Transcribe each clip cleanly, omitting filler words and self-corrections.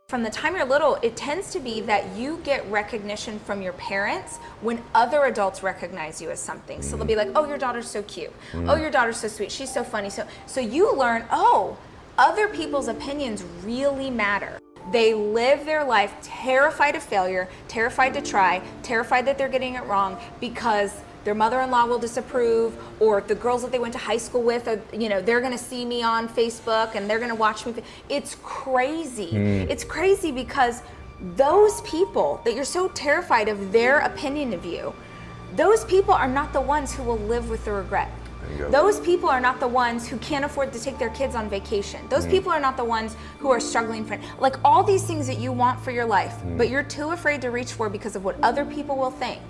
From the time you're little, it tends to be that you get recognition from your parents when other adults recognize you as something. So they'll be like, oh, your daughter's so cute. Oh, your daughter's so sweet. She's so funny. So you learn, oh, other people's opinions really matter. They live their life terrified of failure, terrified to try, terrified that they're getting it wrong because their mother-in-law will disapprove, or the girls that they went to high school with, they're gonna see me on Facebook and they're gonna watch me. It's crazy. It's crazy because those people that you're so terrified of their opinion of you, those people are not the ones who will live with the regret. Those people are not the ones who can't afford to take their kids on vacation. Those people are not the ones who are struggling for, like all these things that you want for your life, but you're too afraid to reach for because of what other people will think.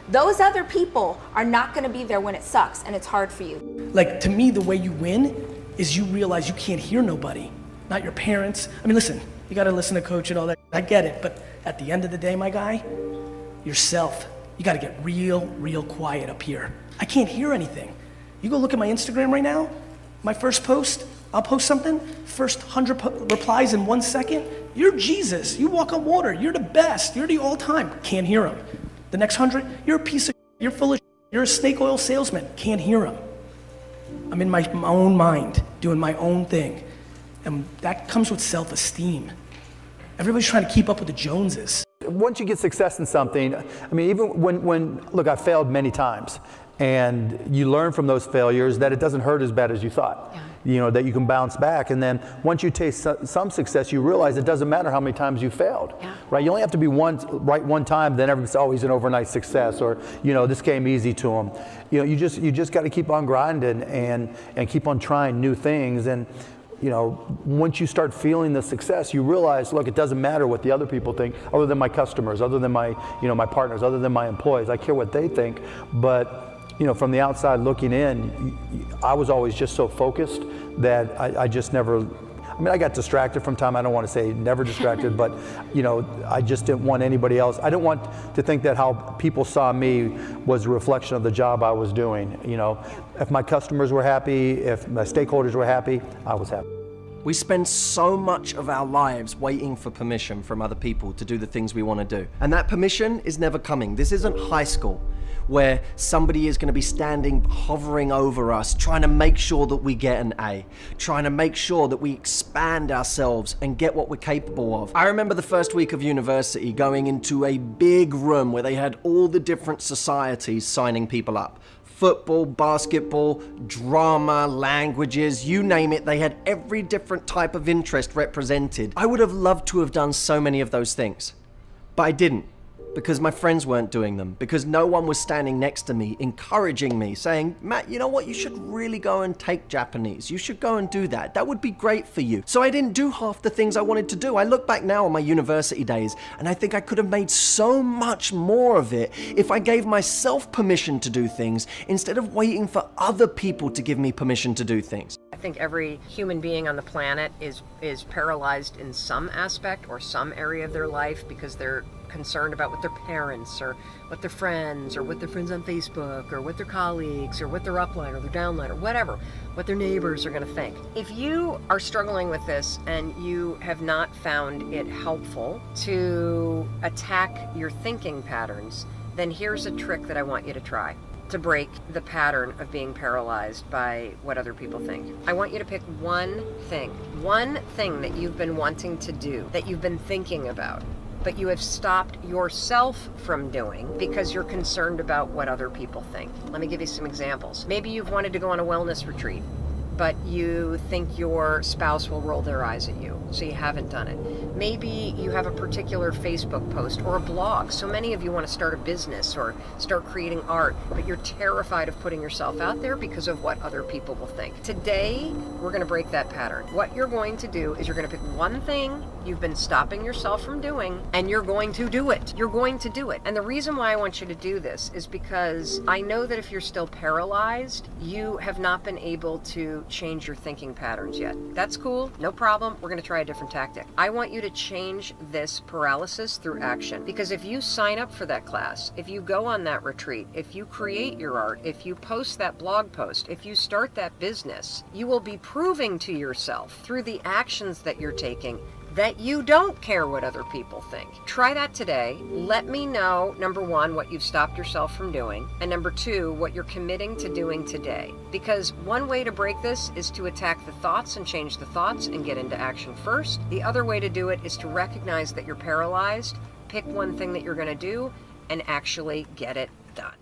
Those other people are not gonna be there when it sucks and it's hard for you. Like, to me, the way you win is you realize you can't hear nobody, not your parents. I mean, listen, you gotta listen to coach and all that. I get it, but at the end of the day, my guy, yourself, you gotta get real quiet up here. I can't hear anything. You go look at my Instagram right now, my first post, I'll post something, first 100 replies in 1 second. You're Jesus, you walk on water, you're the best, you're the all time. Can't hear them. The next 100, you're a piece of you're full of you're a snake oil salesman. Can't hear them. I'm in my own mind, doing my own thing. And that comes with self-esteem. Everybody's trying to keep up with the Joneses. Once you get success in something, I mean, even when look, I failed many times. And you learn from those failures that it doesn't hurt as bad as you thought. Yeah. That you can bounce back. And then once you taste some success, you realize it doesn't matter how many times you failed. Yeah. Right? You only have to be right one time, then everybody's always an overnight success, or this came easy to them. You just got to keep on grinding and keep on trying new things. And once you start feeling the success, you realize, look, it doesn't matter what the other people think, other than my customers, other than my my partners, other than my employees. I care what they think, but from the outside looking in, I was always just so focused that I just never, I got distracted from time. I don't want to say never distracted, but I just didn't want anybody else. I didn't want to think that how people saw me was a reflection of the job I was doing. If my customers were happy, if my stakeholders were happy, I was happy. We spend so much of our lives waiting for permission from other people to do the things we want to do. And that permission is never coming. This isn't high school, where somebody is going to be hovering over us, trying to make sure that we get an A, trying to make sure that we expand ourselves and get what we're capable of. I remember the first week of university going into a big room where they had all the different societies signing people up. Football, basketball, drama, languages, you name it, they had every different type of interest represented. I would have loved to have done so many of those things, but I didn't. Because my friends weren't doing them, because no one was standing next to me, encouraging me, saying, Matt, you know what, you should really go and take Japanese. You should go and do that. That would be great for you. So I didn't do half the things I wanted to do. I look back now on my university days, and I think I could have made so much more of it if I gave myself permission to do things, instead of waiting for other people to give me permission to do things. I think every human being on the planet is paralyzed in some aspect or some area of their life because they're concerned about what their parents or what their friends or what their friends on Facebook or what their colleagues or what their upline or their downline or whatever, what their neighbors are going to think. If you are struggling with this and you have not found it helpful to attack your thinking patterns, then here's a trick that I want you to try to break the pattern of being paralyzed by what other people think. I want you to pick one thing that you've been wanting to do, that you've been thinking about, but you have stopped yourself from doing because you're concerned about what other people think. Let me give you some examples. Maybe you've wanted to go on a wellness retreat, but you think your spouse will roll their eyes at you, so you haven't done it. Maybe you have a particular Facebook post or a blog. So many of you want to start a business or start creating art, but you're terrified of putting yourself out there because of what other people will think. Today, we're going to break that pattern. What you're going to do is you're going to pick one thing you've been stopping yourself from doing, and you're going to do it. You're going to do it. And the reason why I want you to do this is because I know that if you're still paralyzed, you have not been able to change your thinking patterns yet. That's cool, no problem. We're going to try a different tactic. I want you to change this paralysis through action, because if you sign up for that class, if you go on that retreat, if you create your art, if you post that blog post, if you start that business, you will be proving to yourself through the actions that you're taking that you don't care what other people think. Try that today. Let me know, number one, what you've stopped yourself from doing, and number two, what you're committing to doing today. Because one way to break this is to attack the thoughts and change the thoughts and get into action first. The other way to do it is to recognize that you're paralyzed, pick one thing that you're going to do, and actually get it done.